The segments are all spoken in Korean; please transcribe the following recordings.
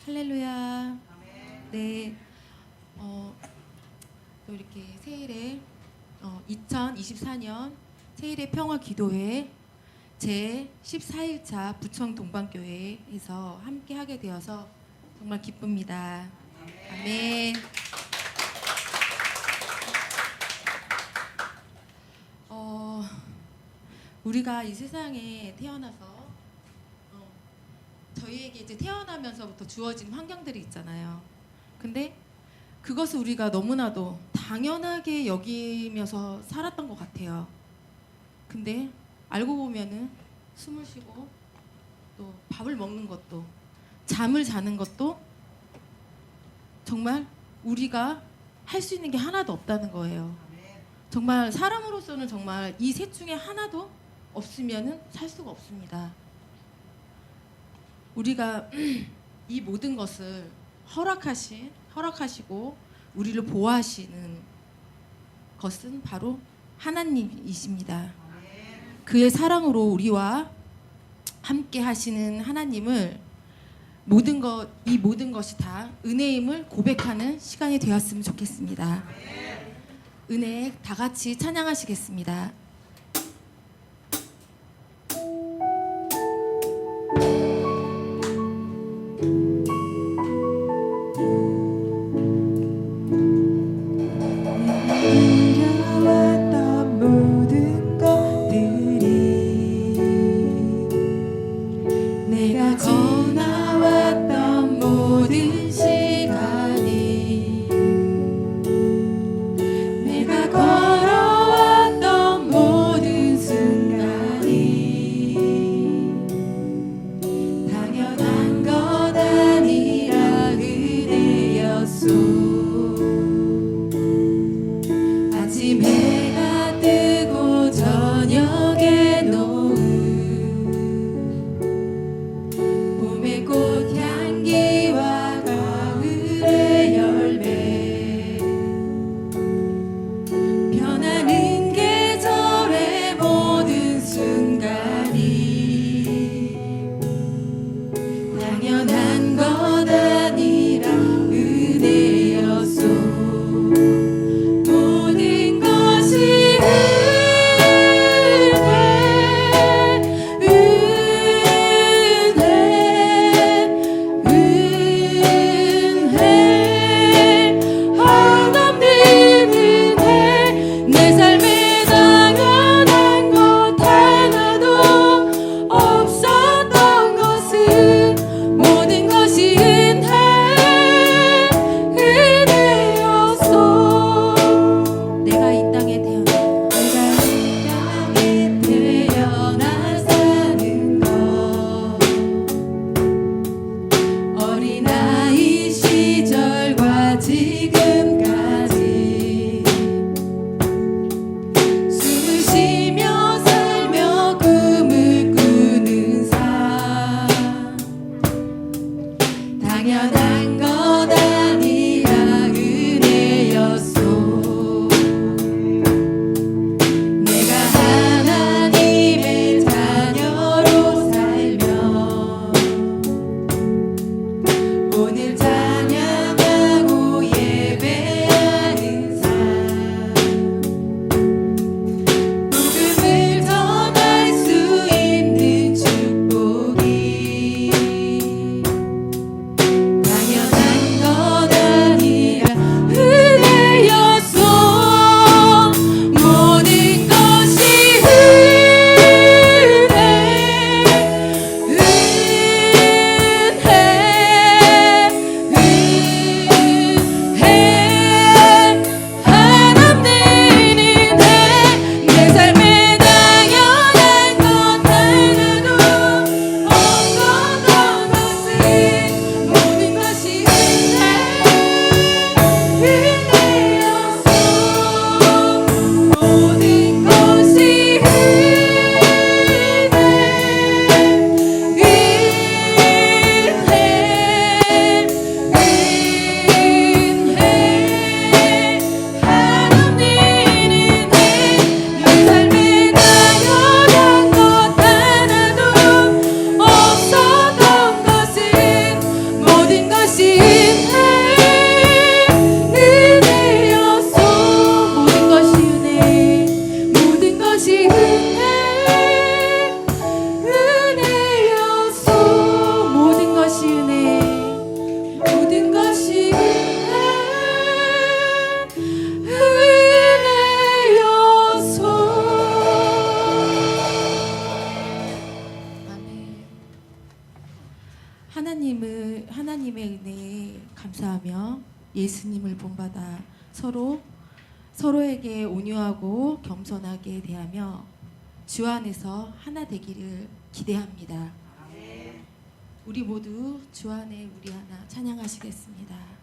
할렐루야. 네. 또 이렇게 세일에 2024년 세일의 평화 기도회 제 14일차 부천 동방교회에서 함께 하게 되어서 정말 기쁩니다. 아멘. 우리가 이 세상에 태어나서 저희에게 이제 태어나면서부터 주어진 환경들이 있잖아요. 근데 그것을 우리가 너무나도 당연하게 여기면서 살았던 것 같아요. 근데 알고 보면은 숨을 쉬고 또 밥을 먹는 것도 잠을 자는 것도 정말 우리가 할 수 있는 게 하나도 없다는 거예요. 정말 사람으로서는 정말 이 셋 중에 하나도 없으면은 살 수가 없습니다. 우리가 이 모든 것을 허락하시고 우리를 보호하시는 것은 바로 하나님이십니다. 그의 사랑으로 우리와 함께 하시는 하나님을 이 모든 것이 다 은혜임을 고백하는 시간이 되었으면 좋겠습니다. 은혜 다 같이 찬양하시겠습니다. 걸어왔던 하나님의 은혜에 감사하며 예수님을 본받아 서로에게 온유하고 겸손하게 대하며 주 안에서 하나 되기를 기대합니다. 우리 모두 주 안에 우리 하나 찬양하시겠습니다.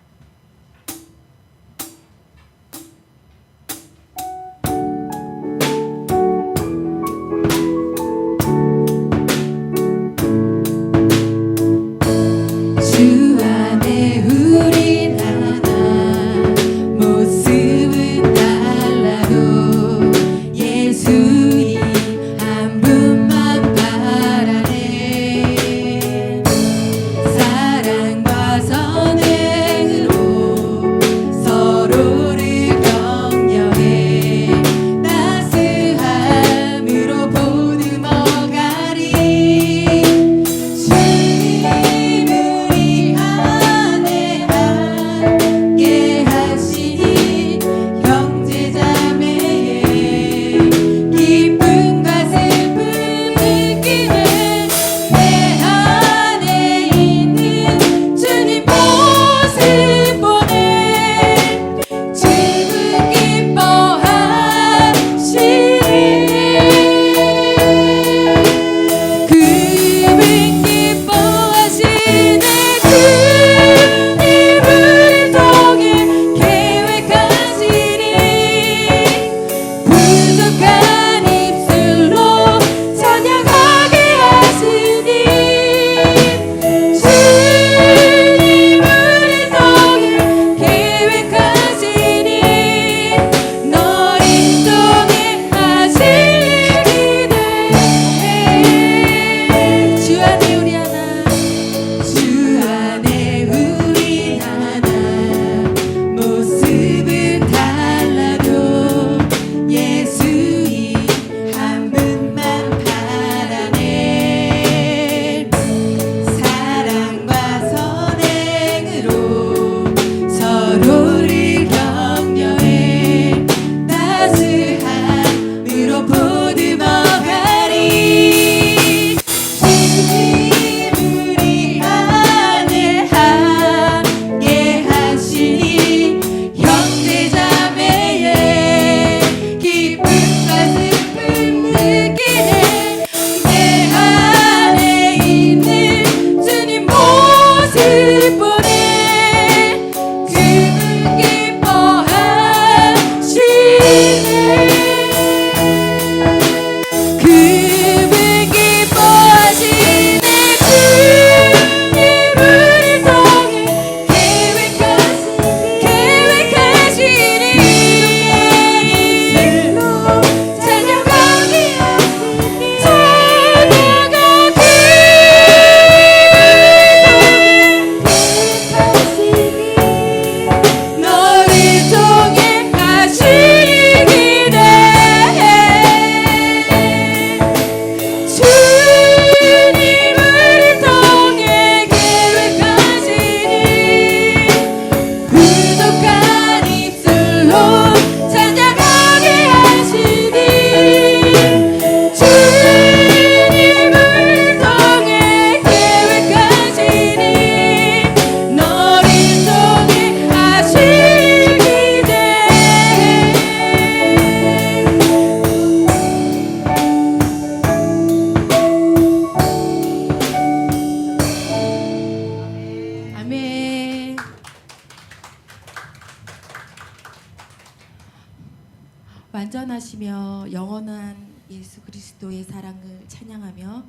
완전하시며 영원한 예수 그리스도의 사랑을 찬양하며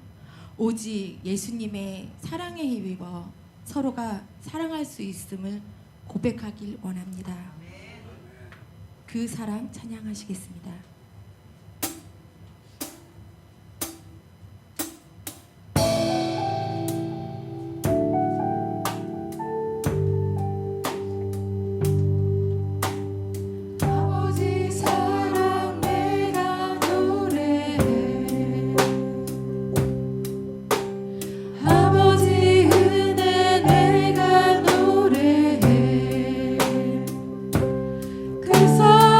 오직 예수님의 사랑에 힘입어 서로가 사랑할 수 있음을 고백하길 원합니다. 그 사랑 찬양하시겠습니다. 그 사랑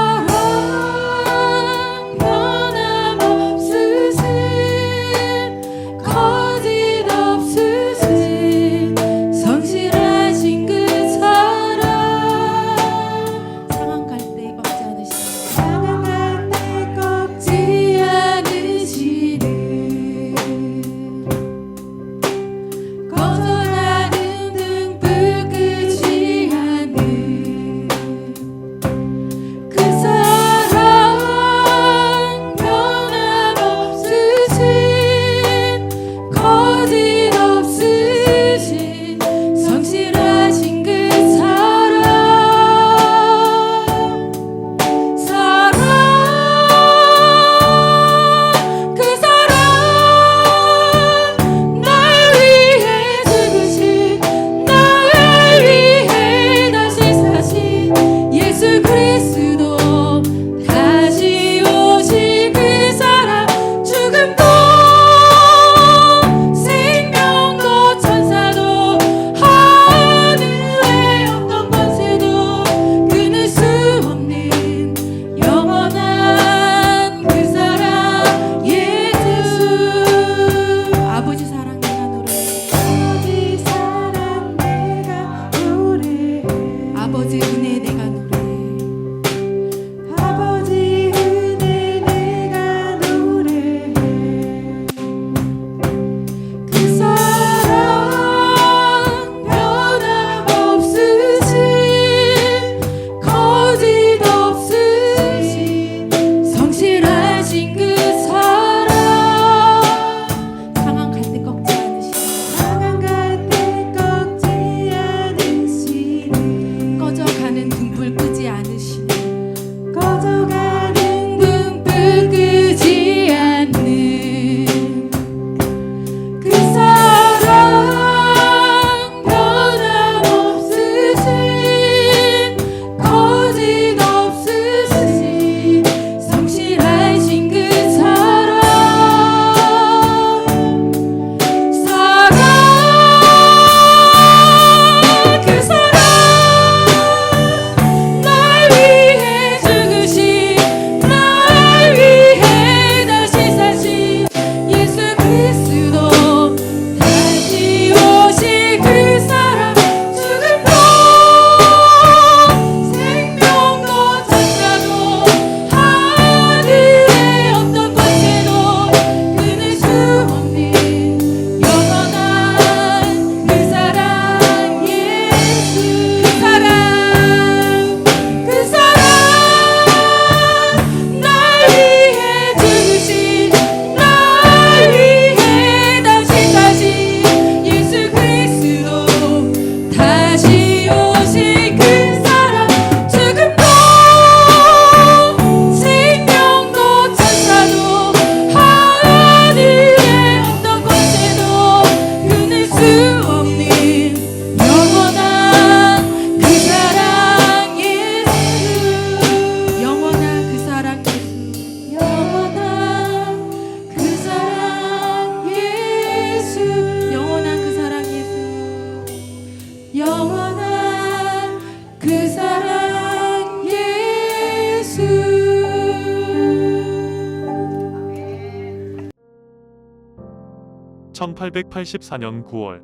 1884년 9월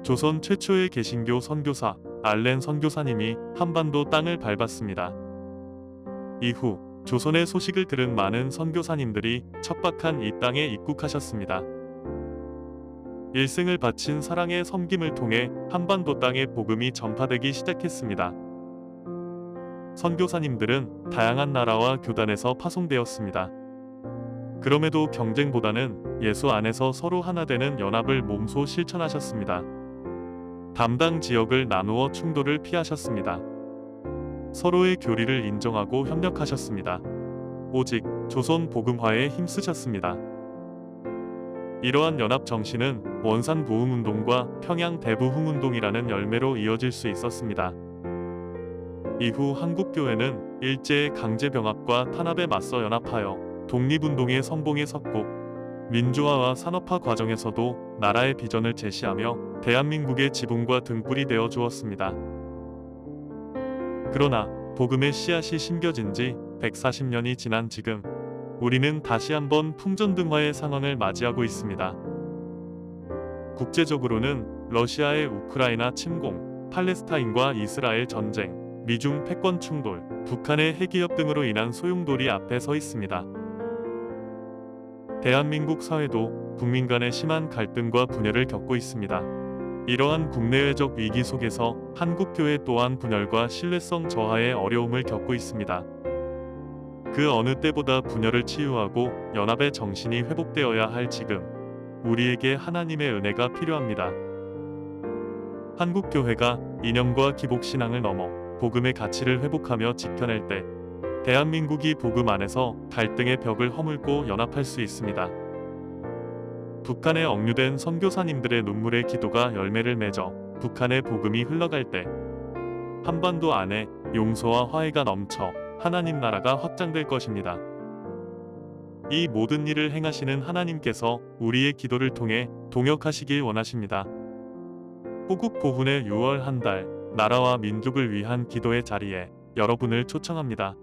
조선 최초의 개신교 선교사 알렌 선교사님이 한반도 땅을 밟았습니다. 이후 조선의 소식을 들은 많은 선교사님들이 척박한 이 땅에 입국하셨습니다. 일생을 바친 사랑의 섬김을 통해 한반도 땅에 복음이 전파되기 시작했습니다. 선교사님들은 다양한 나라와 교단에서 파송되었습니다. 그럼에도 경쟁보다는 예수 안에서 서로 하나 되는 연합을 몸소 실천하셨습니다. 담당 지역을 나누어 충돌을 피하셨습니다. 서로의 교리를 인정하고 협력하셨습니다. 오직 조선 복음화에 힘쓰셨습니다. 이러한 연합 정신은 원산 부흥운동과 평양 대부흥운동이라는 열매로 이어질 수 있었습니다. 이후 한국교회는 일제의 강제병합과 탄압에 맞서 연합하여 독립운동의 선봉에 섰고 민주화와 산업화 과정에서도 나라의 비전을 제시하며 대한민국의 지붕과 등불이 되어 주었습니다. 그러나 복음의 씨앗이 심겨진 지 140년이 지난 지금 우리는 다시 한번 풍전등화의 상황을 맞이하고 있습니다. 국제적으로는 러시아의 우크라이나 침공, 팔레스타인과 이스라엘 전쟁, 미중 패권 충돌, 북한의 핵위협 등으로 인한 소용돌이 앞에 서 있습니다. 대한민국 사회도 국민 간의 심한 갈등과 분열을 겪고 있습니다. 이러한 국내외적 위기 속에서 한국교회 또한 분열과 신뢰성 저하의 어려움을 겪고 있습니다. 그 어느 때보다 분열을 치유하고 연합의 정신이 회복되어야 할 지금 우리에게 하나님의 은혜가 필요합니다. 한국교회가 이념과 기복신앙을 넘어 복음의 가치를 회복하며 지켜낼 때 대한민국이 복음 안에서 갈등의 벽을 허물고 연합할 수 있습니다. 북한에 억류된 선교사님들의 눈물의 기도가 열매를 맺어 북한의 복음이 흘러갈 때 한반도 안에 용서와 화해가 넘쳐 하나님 나라가 확장될 것입니다. 이 모든 일을 행하시는 하나님께서 우리의 기도를 통해 동역하시길 원하십니다. 호국 보훈의 6월 한 달 나라와 민족을 위한 기도의 자리에 여러분을 초청합니다.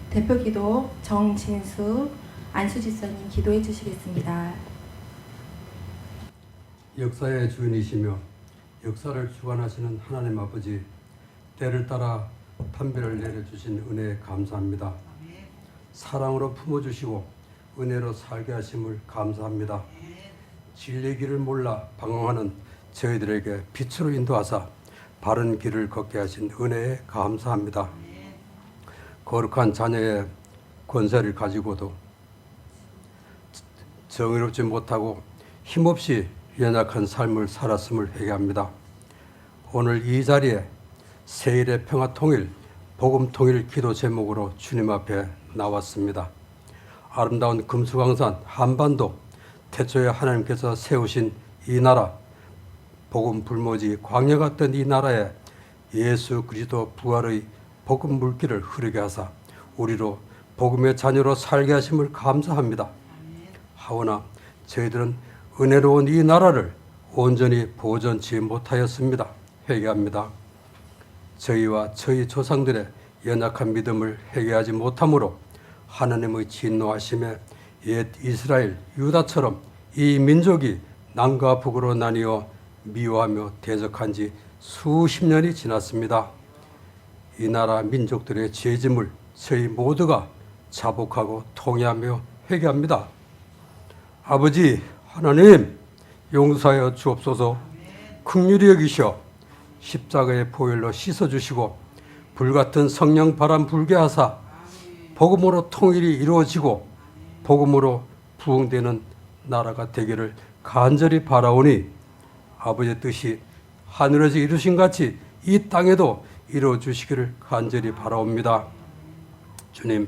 대표 기도 정진수 안수지사님 기도해 주시겠습니다. 역사의 주인이시며 역사를 주관하시는 하나님 아버지, 때를 따라 판별을 내려주신 은혜에 감사합니다. 사랑으로 품어주시고 은혜로 살게 하심을 감사합니다. 진리의 길을 몰라 방황하는 저희들에게 빛으로 인도하사 바른 길을 걷게 하신 은혜에 감사합니다. 거룩한 자녀의 권세를 가지고도 정의롭지 못하고 힘없이 연약한 삶을 살았음을 회개합니다. 오늘 이 자리에 세일의 평화 통일, 복음 통일 기도 제목으로 주님 앞에 나왔습니다. 아름다운 금수강산 한반도, 태초에 하나님께서 세우신 이 나라, 복음 불모지 광야 같던 이 나라에 예수 그리스도 부활의 복음 물길을 흐르게 하사 우리로 복음의 자녀로 살게 하심을 감사합니다. 하오나 저희들은 은혜로운 이 나라를 온전히 보존치 못하였습니다. 회개합니다. 저희와 저희 조상들의 연약한 믿음을 회개하지 못함으로 하나님의 진노하심에 옛 이스라엘, 유다처럼 이 민족이 남과 북으로 나뉘어 미워하며 대적한 지 수십 년이 지났습니다. 이 나라 민족들의 죄짐을 저희 모두가 자복하고 통회하며 회개합니다. 아버지 하나님, 용서하여 주옵소서. 긍휼히 여기셔 십자가의 보혈로 씻어주시고 불같은 성령 바람 불게 하사 복음으로 통일이 이루어지고 복음으로 부흥되는 나라가 되기를 간절히 바라오니 아버지의 뜻이 하늘에서 이루신 같이 이 땅에도 이루어주시기를 간절히 바라옵니다. 주님,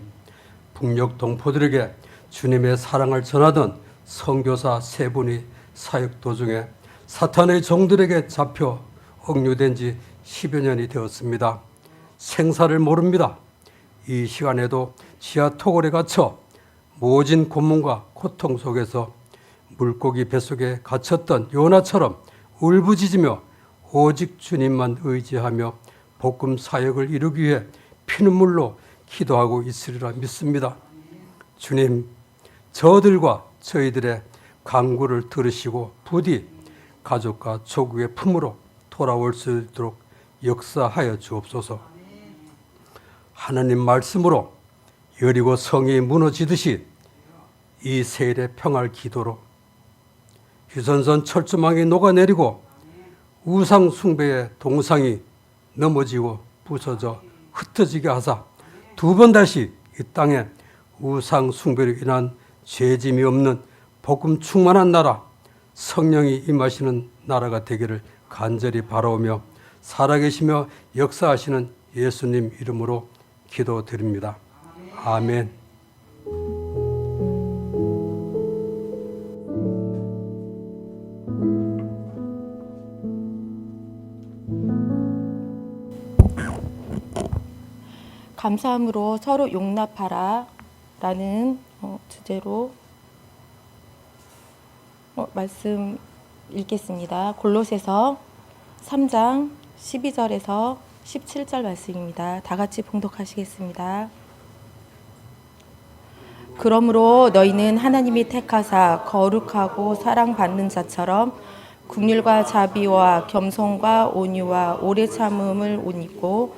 북녘 동포들에게 주님의 사랑을 전하던 선교사 세 분이 사역 도중에 사탄의 종들에게 잡혀 억류된 지 10여 년이 되었습니다. 생사를 모릅니다. 이 시간에도 지하 토굴에 갇혀 모진 고문과 고통 속에서 물고기 뱃속에 갇혔던 요나처럼 울부짖으며 오직 주님만 의지하며 복음 사역을 이루기 위해 피눈물로 기도하고 있으리라 믿습니다. 주님, 저들과 저희들의 간구를 들으시고 부디 가족과 조국의 품으로 돌아올 수 있도록 역사하여 주옵소서. 하나님 말씀으로 여리고 성이 무너지듯이 이 세일의 평화를 기도로 휴전선 철조망이 녹아내리고 우상 숭배의 동상이 넘어지고 부서져 흩어지게 하사 두 번 다시 이 땅에 우상 숭배로 인한 죄짐이 없는 복음 충만한 나라, 성령이 임하시는 나라가 되기를 간절히 바라오며 살아계시며 역사하시는 예수님 이름으로 기도드립니다. 아멘. 감사함으로 서로 용납하라 라는 주제로 말씀 읽겠습니다. 골로새서 3장 12절에서 17절 말씀입니다. 다 같이 봉독하시겠습니다. 그러므로 너희는 하나님이 택하사 거룩하고 사랑받는 자처럼 긍휼과 자비와 겸손과 온유와 오래 참음을 옷 입고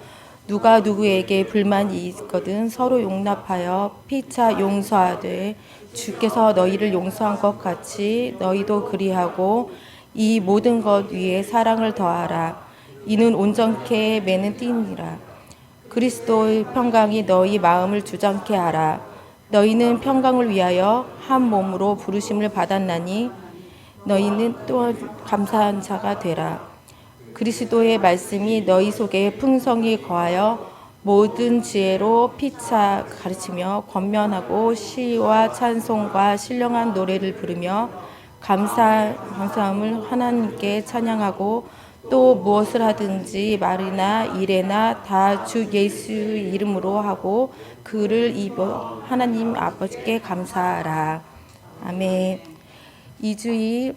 누가 누구에게 불만이 있거든 서로 용납하여 피차 용서하되 주께서 너희를 용서한 것 같이 너희도 그리하고 이 모든 것 위에 사랑을 더하라. 이는 온전케 매는 띠니라. 그리스도의 평강이 너희 마음을 주장케 하라. 너희는 평강을 위하여 한 몸으로 부르심을 받았나니 너희는 또한 감사한 자가 되라. 그리스도의 말씀이 너희 속에 풍성히 거하여 모든 지혜로 피차 가르치며 권면하고 시와 찬송과 신령한 노래를 부르며 감사함을 하나님께 찬양하고 또 무엇을 하든지 말이나 일에나 다 주 예수 이름으로 하고 그를 입어 하나님 아버지께 감사하라. 아멘. 이주희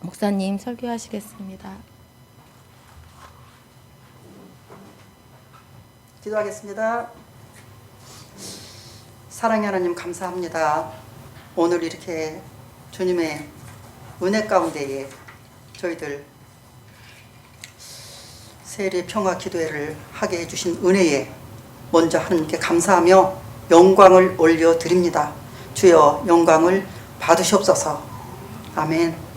목사님 설교하시겠습니다. 기도하겠습니다. 사랑의 하나님 감사합니다. 오늘 이렇게 주님의 은혜 가운데에 저희들 세례 평화 기도회를 하게 해주신 은혜에 먼저 하나님께 감사하며 영광을 올려드립니다. 주여 영광을 받으시옵소서. 아멘.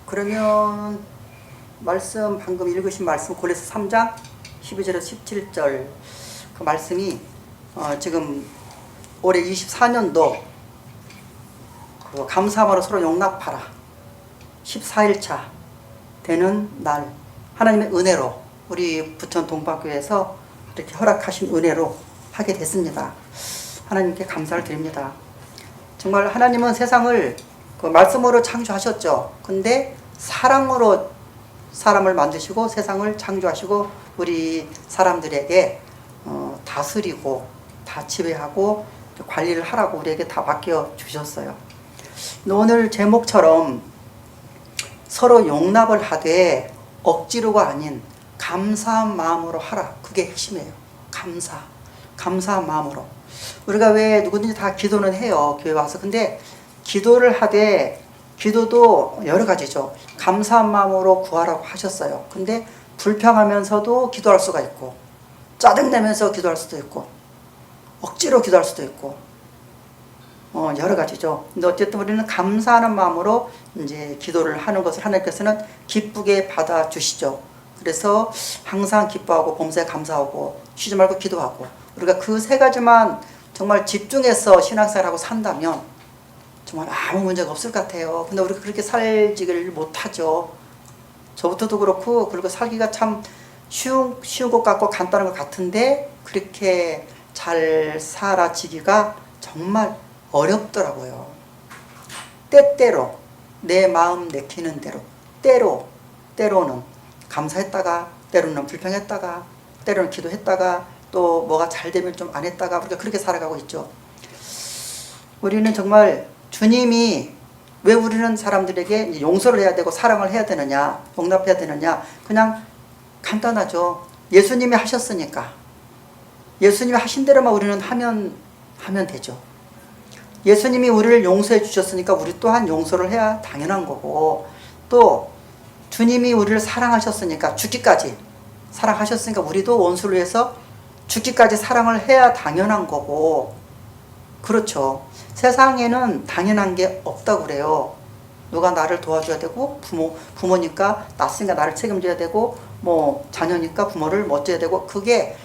그러면 말씀 방금 읽으신 말씀 골로새 3장 12절에서 17절 그 말씀이 지금 올해 24년도 그 감사함으로 서로 용납하라 14일차 되는 날 하나님의 은혜로 우리 부천 동박교회에서 이렇게 허락하신 은혜로 하게 됐습니다. 하나님께 감사를 드립니다. 정말 하나님은 세상을 그 말씀으로 창조하셨죠. 근데 사랑으로 사람을 만드시고 세상을 창조하시고 우리 사람들에게 다스리고 다 지배하고 관리를 하라고 우리에게 다 맡겨 주셨어요. 오늘 제목처럼 서로 용납을 하되 억지로가 아닌 감사한 마음으로 하라. 그게 핵심이에요. 감사한 마음으로. 우리가 왜 누구든지 다 기도는 해요. 교회 와서. 근데 기도를 하되 기도도 여러 가지죠. 감사한 마음으로 구하라고 하셨어요. 근데 불평하면서도 기도할 수가 있고 짜증내면서 기도할 수도 있고 억지로 기도할 수도 있고 여러 가지죠. 근데 어쨌든 우리는 감사하는 마음으로 이제 기도를 하는 것을 하나님께서는 기쁘게 받아주시죠. 그래서 항상 기뻐하고 범사에 감사하고 쉬지 말고 기도하고 우리가 그 세 가지만 정말 집중해서 신앙생활하고 산다면 정말 아무 문제가 없을 것 같아요. 근데 우리가 그렇게 살지를 못하죠. 저부터도 그렇고 그리고 살기가 참 쉬운 것 같고 간단한 것 같은데 그렇게 잘 살아지기가 정말 어렵더라고요. 때때로 내 마음 내키는 대로 때로는 감사했다가 때로는 불평했다가 때로는 기도했다가 또 뭐가 잘 되면 좀 안 했다가 우리가 그렇게 살아가고 있죠. 우리는 정말 주님이 왜 우리는 사람들에게 이제 용서를 해야 되고 사랑을 해야 되느냐, 용납해야 되느냐, 그냥 간단하죠. 예수님이 하셨으니까. 예수님이 하신 대로만 우리는 하면 되죠. 예수님이 우리를 용서해 주셨으니까 우리 또한 용서를 해야 당연한 거고, 또 주님이 우리를 사랑하셨으니까, 죽기까지 사랑하셨으니까 우리도 원수를 위해서 죽기까지 사랑을 해야 당연한 거고, 그렇죠. 세상에는 당연한 게 없다고 그래요. 누가 나를 도와줘야 되고, 부모니까 낳았으니까 나를 책임져야 되고, 뭐 자녀니까 부모를 멋져야 되고, 그게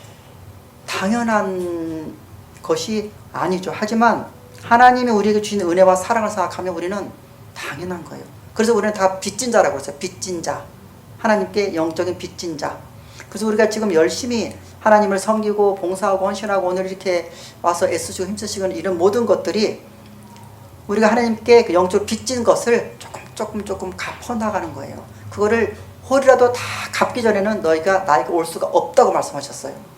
당연한 것이 아니죠. 하지만 하나님이 우리에게 주신 은혜와 사랑을 생각하면 우리는 당연한 거예요. 그래서 우리는 다 빚진 자라고 했어요. 빚진 자. 하나님께 영적인 빚진 자. 그래서 우리가 지금 열심히 하나님을 섬기고 봉사하고 헌신하고 오늘 이렇게 와서 애쓰시고 힘쓰시고 이런 모든 것들이 우리가 하나님께 그 영적으로 빚진 것을 조금 갚아나가는 거예요. 그거를 홀이라도 다 갚기 전에는 너희가 나에게 올 수가 없다고 말씀하셨어요.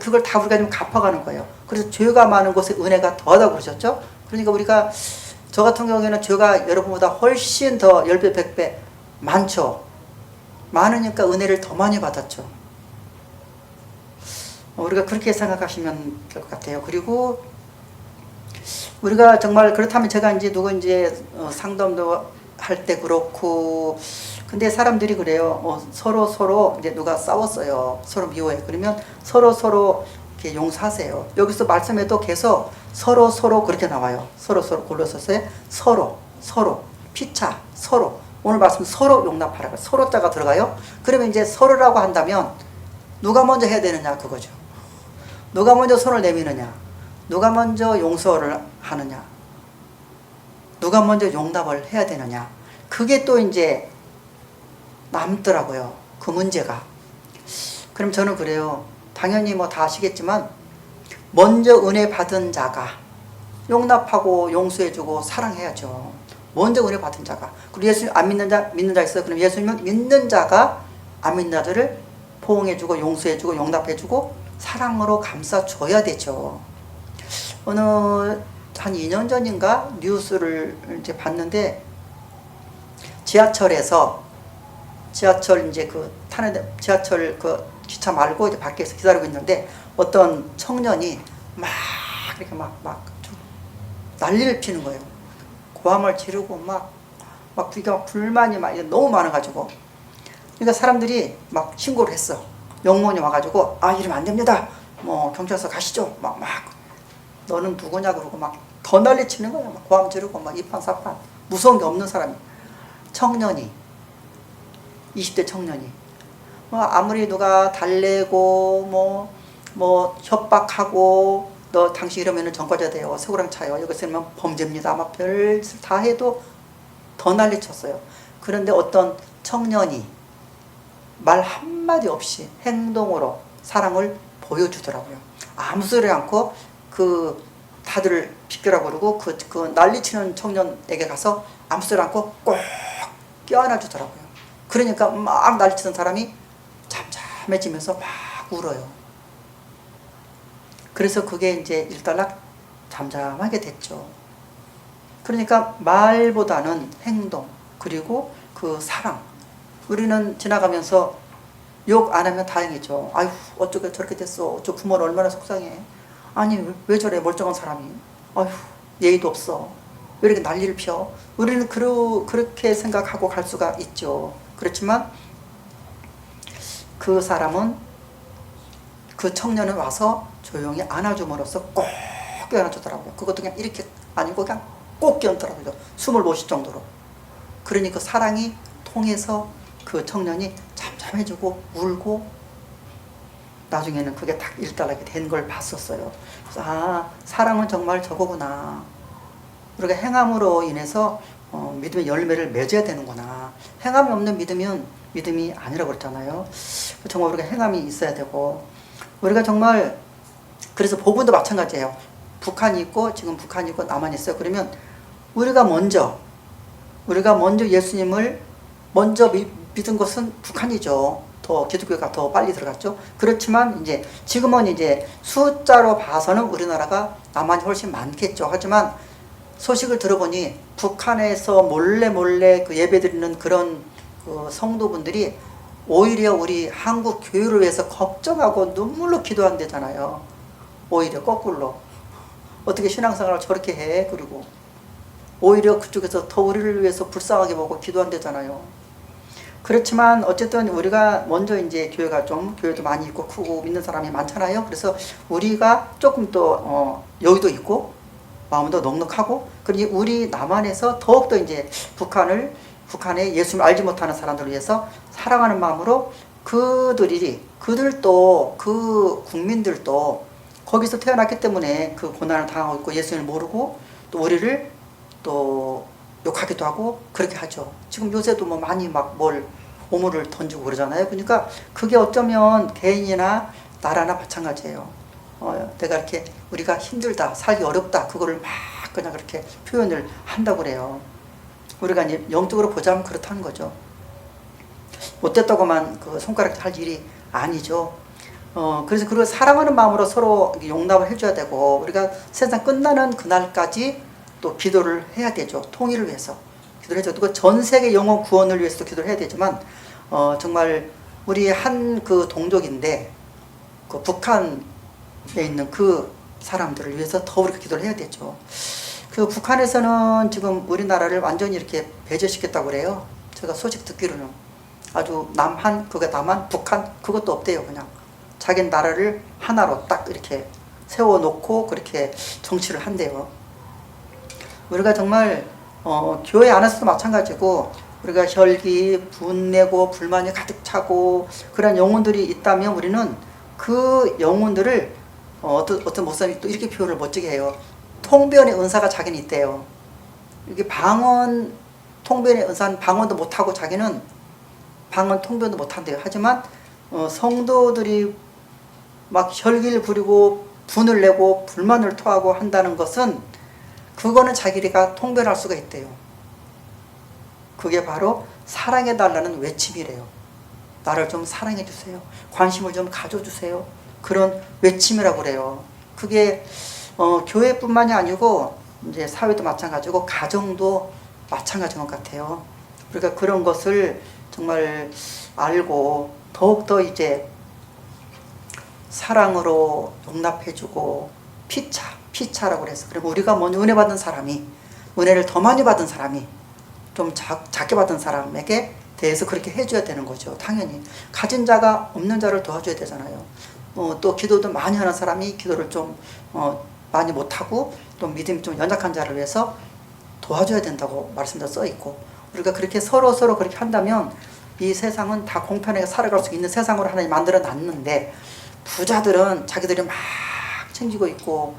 그걸 다 우리가 좀 갚아가는 거예요. 그래서 죄가 많은 곳에 은혜가 더하다고 그러셨죠. 그러니까 우리가 저 같은 경우에는 죄가 여러분보다 훨씬 더 10배 100배 많죠. 많으니까 은혜를 더 많이 받았죠. 우리가 그렇게 생각하시면 될 것 같아요. 그리고 우리가 정말 그렇다면 제가 이제 누군지 상담도 할 때 그렇고, 근데 사람들이 그래요. 서로 이제 누가 싸웠어요. 서로 미워해. 그러면 서로 이렇게 용서하세요. 여기서 말씀에도 계속 서로 그렇게 나와요. 서로 골로새서에 서로 피차 서로. 오늘 말씀 서로 용납하라고 서로 자가 들어가요. 그러면 이제 서로라고 한다면 누가 먼저 해야 되느냐 그거죠. 누가 먼저 손을 내미느냐, 누가 먼저 용서를 하느냐, 누가 먼저 용납을 해야 되느냐, 그게 또 이제 남더라고요. 그 문제가. 그럼 저는 그래요. 당연히 뭐 다 아시겠지만 먼저 은혜 받은 자가 용납하고 용서해주고 사랑해야죠. 먼저 은혜 받은 자가. 그리고 예수님 안 믿는 자 있어요. 그럼 예수님은 믿는 자가 안 믿는 자들을 포옹해주고 용서해주고 용납해주고 사랑으로 감싸줘야 되죠. 어느 한 2년 전인가 뉴스를 이제 봤는데, 지하철에서 지하철 이제 그 타는데 지하철 그 기차 말고 이제 밖에서 기다리고 있는데 어떤 청년이 막 이렇게 막 난리를 피는 거예요. 고함을 지르고 막 그게 막 불만이 막 너무 많아가지고, 그러니까 사람들이 막 신고를 했어. 영문이 와가지고 이러면 안 됩니다. 뭐 경찰서 가시죠. 막 너는 누구냐 그러고 막 더 난리 치는 거야. 막 고함 지르고 막 이판사판 무서운 게 없는 사람이. 청년이 20대 청년이 뭐 아무리 누가 달래고 뭐 협박하고 너 당신 이러면은 전과자 돼요. 서구랑 차요. 여기 있으면 범죄입니다. 막 별짓 다 해도 더 난리 쳤어요. 그런데 어떤 청년이 말 한마디 없이 행동으로 사랑을 보여주더라고요. 아무 소리 않고 그 다들 비켜라 그러고 그 난리치는 청년에게 가서 아무 소리 않고 꼭 껴안아 주더라고요. 그러니까 막 난리치는 사람이 잠잠해지면서 막 울어요. 그래서 그게 이제 일단락 잠잠하게 됐죠. 그러니까 말보다는 행동, 그리고 그 사랑. 우리는 지나가면서 욕 안 하면 다행이죠. 아유, 어쩌게 저렇게 됐어. 저 부모는 얼마나 속상해. 아니, 왜 저래, 멀쩡한 사람이. 아유, 예의도 없어. 왜 이렇게 난리를 펴. 우리는 그렇게 생각하고 갈 수가 있죠. 그렇지만 그 사람은, 그 청년은 와서 조용히 안아줌으로써 꼭 껴안아주더라고요. 그것도 그냥 이렇게 아니고 그냥 꼭 껴안더라고요. 숨을 못 쉴 정도로. 그러니 그 사랑이 통해서 그 청년이 잠잠해지고 울고, 나중에는 그게 딱 일단락이 된 걸 봤었어요. 그래서 사랑은 정말 저거구나. 우리가 행함으로 인해서 믿음의 열매를 맺어야 되는구나. 행함이 없는 믿음은 믿음이 아니라고 그랬잖아요. 정말 우리가 행함이 있어야 되고, 우리가 정말, 그래서 복음도 마찬가지예요. 북한이 있고 지금 북한이 있고 남한이 있어요. 그러면 우리가 먼저 예수님을 먼저 믿은 것은 북한이죠. 더 기독교가 더 빨리 들어갔죠. 그렇지만 이제 지금은 이제 숫자로 봐서는 우리나라가 남한이 훨씬 많겠죠. 하지만 소식을 들어보니 북한에서 몰래 몰래 그 예배드리는 그런 그 성도분들이 오히려 우리 한국 교회를 위해서 걱정하고 눈물로 기도한대잖아요. 오히려 거꾸로. 어떻게 신앙생활을 저렇게 해? 그리고 오히려 그쪽에서 더 우리를 위해서 불쌍하게 보고 기도한대잖아요. 그렇지만 어쨌든 우리가 먼저 이제 교회도 많이 있고 크고 믿는 사람이 많잖아요. 그래서 우리가 조금 더 여유도 있고 마음도 넉넉하고, 그러니 우리 남한에서 더욱더 이제 북한의 예수를 알지 못하는 사람들을 위해서 사랑하는 마음으로 그들도 그 국민들도 거기서 태어났기 때문에 그 고난을 당하고 있고 예수를 모르고 또 우리를 또 욕하기도 하고 그렇게 하죠. 지금 요새도 뭐 많이 막 뭘 오물을 던지고 그러잖아요. 그러니까 그게 어쩌면 개인이나 나라나 마찬가지예요. 내가 이렇게 우리가 힘들다, 살기 어렵다, 그거를 막 그냥 그렇게 표현을 한다고 그래요. 우리가 이제 영적으로 보자면 그렇다는 거죠. 못됐다고만 그 손가락 할 일이 아니죠. 그래서 그걸 사랑하는 마음으로 서로 용납을 해줘야 되고, 우리가 세상 끝나는 그날까지 또 기도를 해야 되죠. 통일을 위해서 기도를 해줘. 또 전 세계 영혼 구원을 위해서도 기도를 해야 되지만, 정말 우리 한 그 동족인데 그 북한에 있는 그 사람들을 위해서 더 우리가 기도를 해야 되죠. 그 북한에서는 지금 우리나라를 완전히 이렇게 배제시켰다고 그래요. 제가 소식 듣기로는 아주 남한, 북한 그것도 없대요. 그냥 자기 나라를 하나로 딱 이렇게 세워놓고 그렇게 정치를 한대요. 우리가 정말 교회 안에서도 마찬가지고, 우리가 혈기, 분내고 불만이 가득 차고 그런 영혼들이 있다면 우리는 그 영혼들을 어떤 목사님이 또 이렇게 표현을 멋지게 해요. 통변의 은사가 자기는 있대요. 이게 방언, 통변의 은사는 방언도 못하고 자기는 방언, 통변도 못한대요. 하지만 성도들이 막 혈기를 부리고 분을 내고 불만을 토하고 한다는 것은 그거는 자기가 통변할 수가 있대요. 그게 바로 사랑해달라는 외침이래요. 나를 좀 사랑해주세요. 관심을 좀 가져주세요. 그런 외침이라고 그래요. 그게 교회뿐만이 아니고 이제 사회도 마찬가지고 가정도 마찬가지인 것 같아요. 그러니까 그런 것을 정말 알고 더욱더 이제 사랑으로 용납해주고 피차라고 그래서, 그리고 우리가 먼저 은혜 받은 사람이, 은혜를 더 많이 받은 사람이 좀 작게 받은 사람에게 대해서 그렇게 해줘야 되는 거죠. 당연히 가진 자가 없는 자를 도와줘야 되잖아요. 또 기도도 많이 하는 사람이 기도를 좀 많이 못하고 또 믿음이 좀 연약한 자를 위해서 도와줘야 된다고 말씀도 써 있고, 우리가 그렇게 서로 그렇게 한다면 이 세상은 다 공평하게 살아갈 수 있는 세상으로 하나님 만들어 놨는데, 부자들은 자기들이 막 챙기고 있고,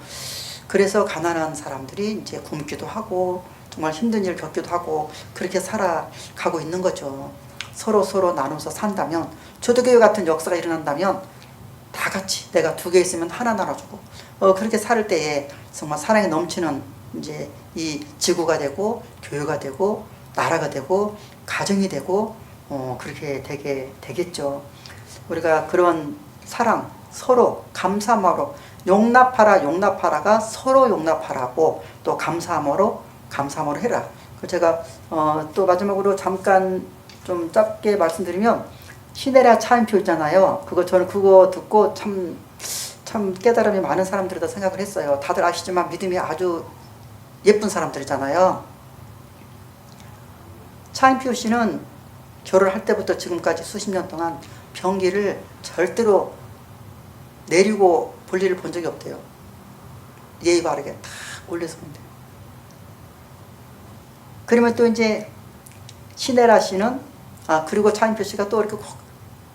그래서 가난한 사람들이 이제 굶기도 하고 정말 힘든 일을 겪기도 하고 그렇게 살아가고 있는 거죠. 서로 나눠서 산다면, 초대교회 같은 역사가 일어난다면 다 같이 내가 2개 있으면 하나 나눠주고 그렇게 살 때에 정말 사랑이 넘치는 이제 이 지구가 되고 교회가 되고 나라가 되고 가정이 되고 그렇게 되겠죠. 우리가 그런 사랑, 서로 감사함으로 용납하라가 서로 용납하라고, 또 감사함으로 해라. 제가 또 마지막으로 잠깐 좀 짧게 말씀드리면, 시네라 차인표 있잖아요. 저는 그거 듣고 참 깨달음이 많은 사람들이다 생각을 했어요. 다들 아시지만 믿음이 아주 예쁜 사람들이잖아요. 차인표 씨는 결혼할 때부터 지금까지 수십 년 동안 병기를 절대로 내리고 볼 일을 본 적이 없대요. 예의 바르게 다 올려서 본대요. 그러면 또 이제 시네라 씨는 그리고 차인표 씨가 또 이렇게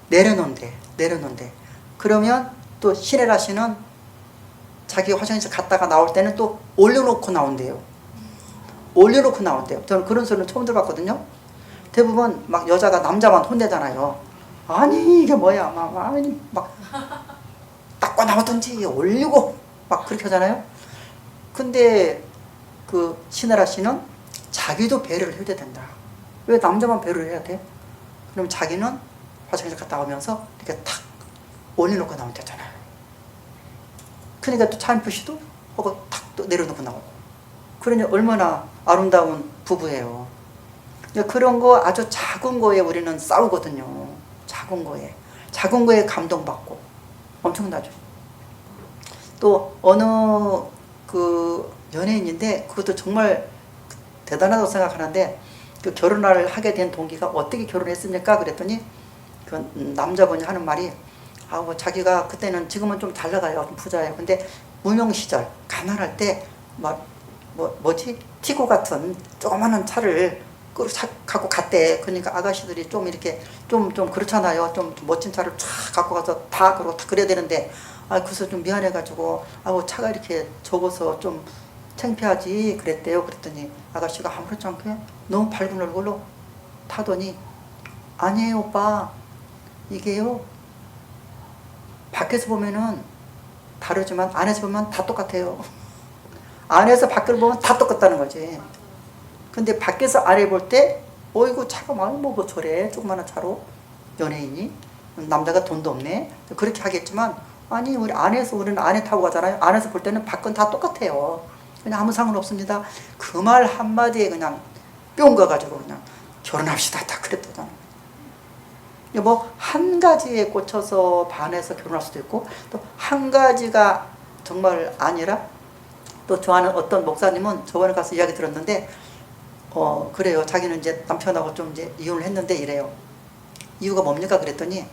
내려놓는데 그러면 또 시네라 씨는 자기 화장실 갔다가 나올 때는 또 올려놓고 나온대요. 저는 그런 소리는 처음 들어봤거든요. 대부분 막 여자가 남자만 혼내잖아요. 아니 이게 뭐야, 막 닦고 나오든지 올리고 막 그렇게 하잖아요. 근데 그 시네라 씨는 자기도 배려를 해야 된다. 왜 남자만 배려를 해야 돼? 그럼 자기는 화장실 갔다 오면서 이렇게 탁 올려놓고 나오면 되잖아요. 그러니까 또 차인표 씨도 하고 탁 또 내려놓고 나오고 그러니 얼마나 아름다운 부부예요. 그런 거 아주 작은 거에 우리는 싸우거든요. 작은 거에 감동받고 엄청나죠. 또 어느 그 연예인인데 그것도 정말 대단하다고 생각하는데 그 결혼을 하게 된 동기가 어떻게 결혼했습니까? 그랬더니 그 남자분이 하는 말이 자기가 그때는 지금은 좀 잘 나가요. 좀 부자예요. 근데 무명 시절 가난할 때 뭐지? 티고 같은 조그마한 차를 갖고 갔대. 그러니까 아가씨들이 좀 이렇게 좀 그렇잖아요. 좀 멋진 차를 쫙 갖고 가서 다 그래야 되는데 그래서 좀 미안해가지고 차가 이렇게 적어서 좀 창피하지 그랬대요. 그랬더니 아가씨가 아무렇지 않게 너무 밝은 얼굴로 타더니 아니에요 오빠, 이게요 밖에서 보면은 다르지만 안에서 보면 다 똑같아요. 안에서 밖을 보면 다 똑같다는 거지. 근데 밖에서 아래 볼 때 어이구 차가 많이 뭐 저래 조그마한 차로 연예인이 남자가 돈도 없네 그렇게 하겠지만 아니 우리는 안에 타고 가잖아요. 안에서 볼 때는 밖은 다 똑같아요. 그냥 아무 상관없습니다. 그 말 한마디에 그냥 뿅 가가지고 그냥 결혼합시다 다 그랬다잖아. 뭐 한 가지에 꽂혀서 반해서 결혼할 수도 있고 또 한 가지가 정말 아니라 또 좋아하는 어떤 목사님은 저번에 가서 이야기 들었는데 그래요. 자기는 이제 남편하고 좀 이제 이혼을 했는데 이래요. 이유가 뭡니까? 그랬더니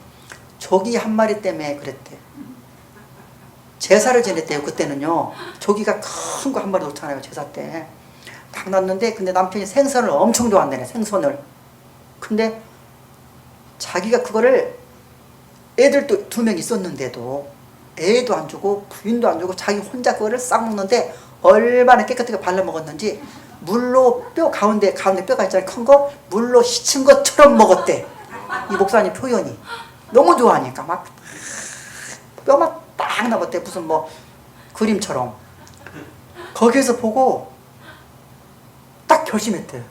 조기 한 마리 때문에 그랬대. 제사를 지냈대요. 그때는요. 조기가 큰 거 한 마리 놓잖아요. 제사 때. 딱 났는데 근데 남편이 생선을 엄청 좋아한다네. 생선을. 근데 자기가 그거를 애들도 2명 있었는데도 애도 안 주고 부인도 안 주고 자기 혼자 그거를 싹 먹는데 얼마나 깨끗하게 발라 먹었는지 물로 가운데 뼈가 있잖아요. 큰 거 물로 씻은 것처럼 먹었대. 이 목사님 표현이 너무 좋아하니까 막 뼈만 딱 남았대. 무슨 뭐 그림처럼. 거기에서 보고 딱 결심했대.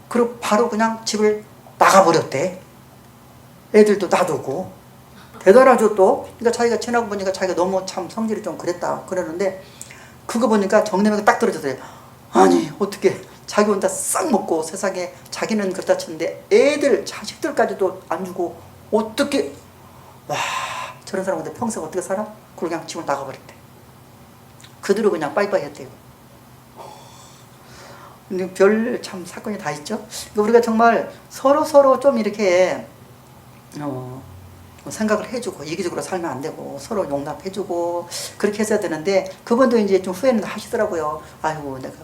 그리고 바로 그냥 집을 나가버렸대. 애들도 놔두고. 대단하죠 또. 그러니까 자기가 지나고 보니까 자기가 너무 참 성질이 좀 그랬다 그러는데 그거 보니까 정내미가 딱 떨어졌어요. 아니 어떻게 자기 혼자 싹 먹고 세상에 자기는 그렇다 치는데 애들 자식들까지도 안 주고 어떻게 와 저런 사람한테 평생 어떻게 살아? 그리고 그냥 집을 나가버렸대. 그대로 그냥 빠이빠이 했대요. 근데 별 참 사건이 다 있죠. 우리가 정말 서로 좀 이렇게 생각을 해주고 이기적으로 살면 안 되고 서로 용납해주고 그렇게 했어야 되는데 그분도 이제 좀 후회는 하시더라고요. 아이고 내가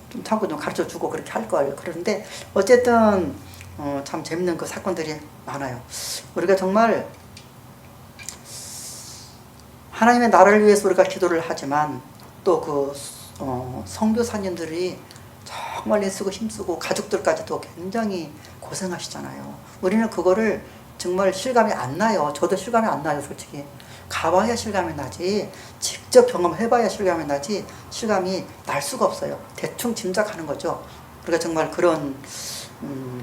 좀 참고 좀 가르쳐주고 그렇게 할 걸. 그러는데 어쨌든 참 재밌는 그 사건들이 많아요. 우리가 정말 하나님의 나라를 위해서 우리가 기도를 하지만 또 그 선교사님들이 정말 애쓰고 힘쓰고 가족들까지도 굉장히 고생하시잖아요. 우리는 그거를 정말 실감이 안 나요. 저도 실감이 안 나요, 솔직히. 가봐야 실감이 나지, 직접 경험해봐야 실감이 나지, 실감이 날 수가 없어요. 대충 짐작하는 거죠. 우리가 정말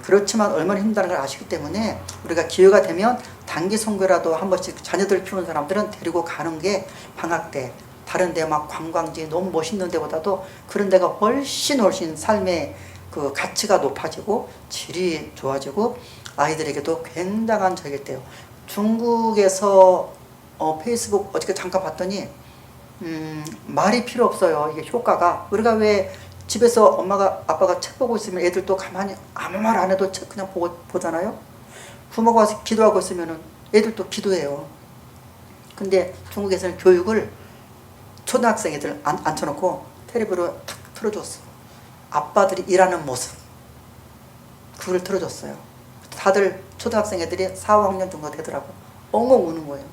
그렇지만 얼마나 힘들다는 걸 아시기 때문에 우리가 기회가 되면 단기 선교라도 한 번씩 자녀들 키우는 사람들은 데리고 가는 게 방학 때, 다른 데 막 관광지 너무 멋있는 데보다도 그런 데가 훨씬 삶의 그 가치가 높아지고 질이 좋아지고 아이들에게도 굉장한 저기 때요. 중국에서 페이스북 어저께 잠깐 봤더니 말이 필요 없어요. 이게 효과가. 우리가 왜 집에서 엄마가 아빠가 책 보고 있으면 애들도 가만히 아무 말 안 해도 책 그냥 보잖아요. 부모가 와서 기도하고 있으면 애들도 기도해요. 근데 중국에서는 교육을 초등학생 애들 앉혀놓고 텔레비로 탁 틀어줬어. 아빠들이 일하는 모습. 그걸 틀어줬어요. 다들 초등학생 애들이 4, 5학년 정도 되더라고. 엉엉 우는 거예요.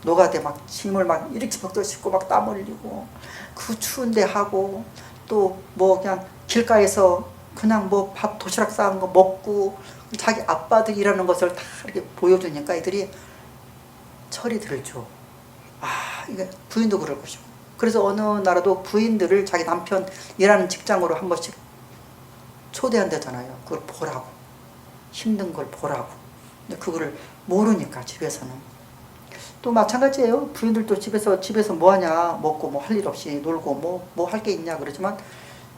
노가대 막 짐을 막 이렇게 벽돌 싣고 막 땀 흘리고 그 추운데 하고 또 뭐 그냥 길가에서 그냥 뭐 밥 도시락 싸은 거 먹고 자기 아빠들 일하는 것을 다 이렇게 보여주니까 애들이 철이 들죠. 이게 부인도 그럴 것이고. 그래서 어느 나라도 부인들을 자기 남편 일하는 직장으로 한 번씩 초대한다잖아요. 그걸 보라고. 힘든 걸 보라고. 근데 그거를 모르니까 집에서는. 또 마찬가지예요. 부인들도 집에서 뭐 하냐, 먹고 뭐 할 일 없이 놀고 뭐 할 게 있냐 그러지만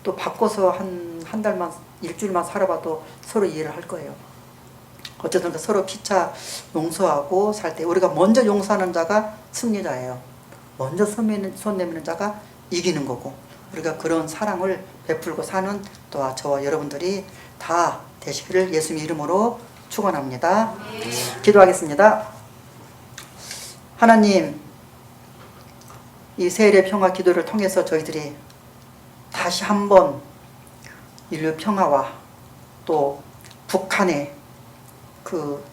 또 바꿔서 한 달만 일주일만 살아봐도 서로 이해를 할 거예요. 어쨌든 서로 피차 용서하고 살 때 우리가 먼저 용서하는 자가 승리자예요. 먼저 손 내미는 자가 이기는 거고, 우리가 그런 사랑을 베풀고 사는 또한 저와 여러분들이 다 되시기를 예수님 이름으로 축원합니다. 기도하겠습니다. 하나님, 이 세일의 평화 기도를 통해서 저희들이 다시 한번 인류 평화와 또 북한의 그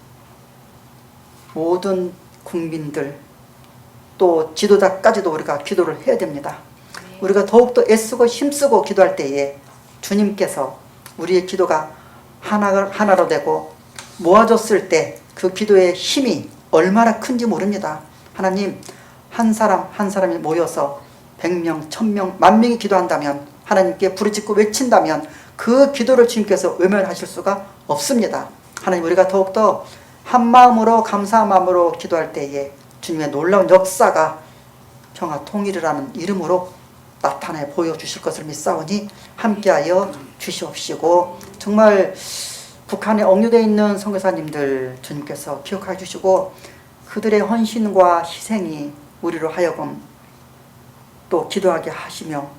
모든 국민들 또 지도자까지도 우리가 기도를 해야 됩니다. 우리가 더욱더 애쓰고 힘쓰고 기도할 때에 주님께서 우리의 기도가 하나로 되고 모아졌을 때 그 기도의 힘이 얼마나 큰지 모릅니다. 하나님, 한 사람 한 사람이 모여서 100명, 1000명, 10,000명이 기도한다면, 하나님께 부르짖고 외친다면 그 기도를 주님께서 외면하실 수가 없습니다. 하나님, 우리가 더욱더 한 마음으로 감사한 마음으로 기도할 때에 주님의 놀라운 역사가 평화 통일이라는 이름으로 나타내 보여주실 것을 믿사오니 함께하여 주시옵시고, 정말 북한에 억류되어 있는 선교사님들 주님께서 기억해 주시고 그들의 헌신과 희생이 우리로 하여금 또 기도하게 하시며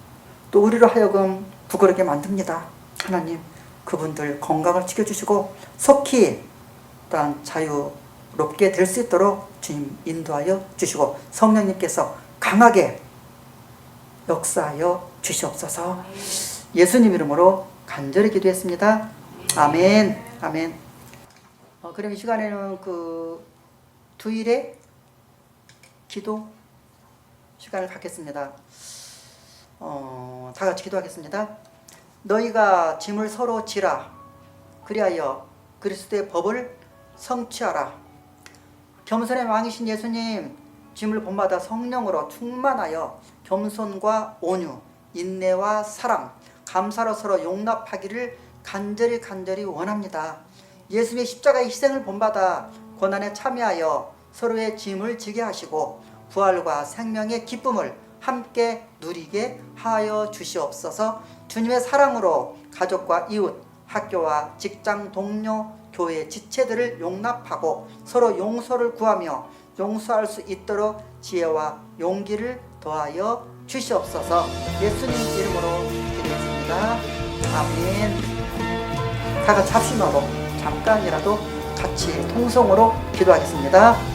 또 우리로 하여금 부끄럽게 만듭니다. 하나님, 그분들 건강을 지켜주시고 속히 또한 자유롭게 될 수 있도록 주님 인도하여 주시고 성령님께서 강하게 역사하여 주시옵소서. 예수님 이름으로 간절히 기도했습니다. 아멘. 아멘. 그럼 이 시간에는 그 두일의 기도 시간을 갖겠습니다. 다 같이 기도하겠습니다. 너희가 짐을 서로 지라. 그리하여 그리스도의 법을 성취하라. 겸손의 왕이신 예수님, 짐을 본받아 성령으로 충만하여 겸손과 온유, 인내와 사랑, 감사로 서로 용납하기를 간절히 원합니다. 예수님의 십자가의 희생을 본받아 고난에 참여하여 서로의 짐을 지게 하시고 부활과 생명의 기쁨을 함께 누리게 하여 주시옵소서. 주님의 사랑으로 가족과 이웃, 학교와 직장 동료, 교회 지체들을 용납하고 서로 용서를 구하며 용서할 수 있도록 지혜와 용기를 더하여 주시옵소서. 예수님 이름으로 기도했습니다. 아멘. 다 같이 합심하고 잠깐이라도 같이 통성으로 기도하겠습니다.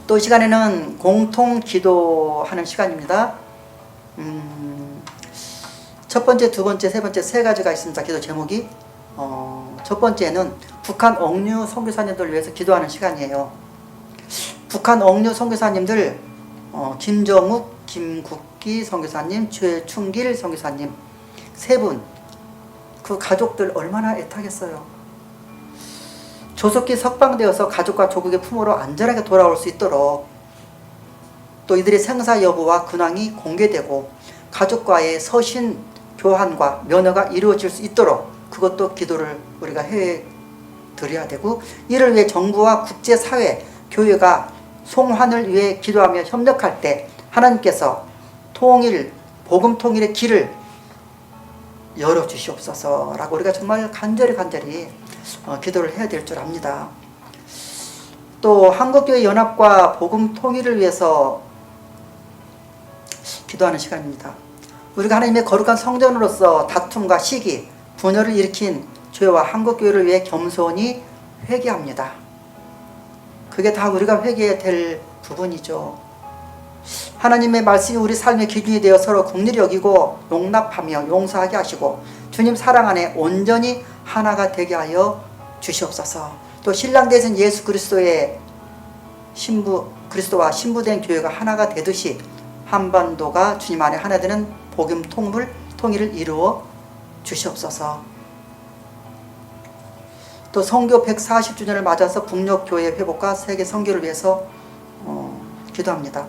또 이 시간에는 공통 기도하는 시간입니다. 첫 번째, 두 번째, 세 번째 세 가지가 있습니다. 기도 제목이. 첫 번째는 북한 억류 선교사님들 위해서 기도하는 시간이에요. 북한 억류 선교사님들 김정욱, 김국기 선교사님, 최충길 선교사님 세 분, 그 가족들 얼마나 애타겠어요. 조속히 석방되어서 가족과 조국의 품으로 안전하게 돌아올 수 있도록, 또 이들의 생사 여부와 근황이 공개되고 가족과의 서신 교환과 면허가 이루어질 수 있도록 그것도 기도를 우리가 해 드려야 되고, 이를 위해 정부와 국제사회, 교회가 송환을 위해 기도하며 협력할 때 하나님께서 복음 통일의 길을 열어주시옵소서라고 우리가 정말 간절히 기도를 해야 될 줄 압니다. 또 한국교회 연합과 복음 통일을 위해서 기도하는 시간입니다. 우리가 하나님의 거룩한 성전으로서 다툼과 시기, 분열을 일으킨 죄와 한국교회를 위해 겸손히 회개합니다. 그게 다 우리가 회개해야 될 부분이죠. 하나님의 말씀이 우리 삶의 기준이 되어 서로 긍휼히 여기고 용납하며 용서하게 하시고 주님 사랑 안에 온전히 하나가 되게 하여 주시옵소서. 또 신랑 되신 예수 그리스도의 그리스도와 신부된 교회가 하나가 되듯이 한반도가 주님 안에 하나 되는 복음 통일을 이루어 주시옵소서. 또 선교 140주년을 맞아서 북녘교회 회복과 세계 선교를 위해서 기도합니다.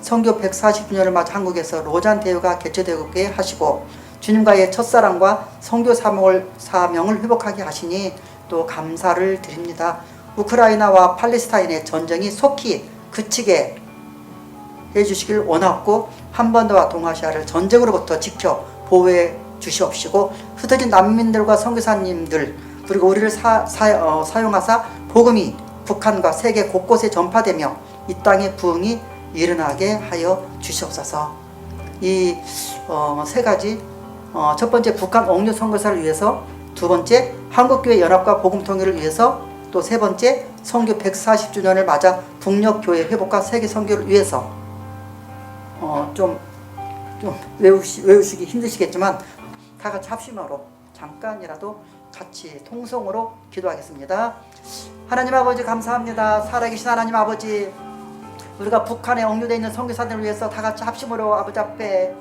선교 140주년을 맞아 한국에서 로잔 대회가 개최되게 하시고 주님과의 첫사랑과 선교 사명을 회복하게 하시니 또 감사를 드립니다. 우크라이나와 팔레스타인의 전쟁이 속히 그치게 해주시길 원하고 한반도와 동아시아를 전쟁으로부터 지켜 보호해 주시옵시고 흩어진 난민들과 선교사님들 그리고 우리를 사용하사 복음이 북한과 세계 곳곳에 전파되며 이 땅의 부흥이 일어나게 하여 주시옵소서. 이 세 가지, 첫 번째 북한 억류 선교사를 위해서, 두 번째 한국교회 연합과 복음 통일을 위해서, 또 세 번째 선교 140주년을 맞아 북녘교회 회복과 세계 선교를 위해서 좀 외우시기 힘드시겠지만 다 같이 합심으로 잠깐이라도 같이 통성으로 기도하겠습니다. 하나님 아버지 감사합니다. 살아계신 하나님 아버지, 우리가 북한에 억류되어 있는 선교사들을 위해서 다 같이 합심으로 아버지 앞에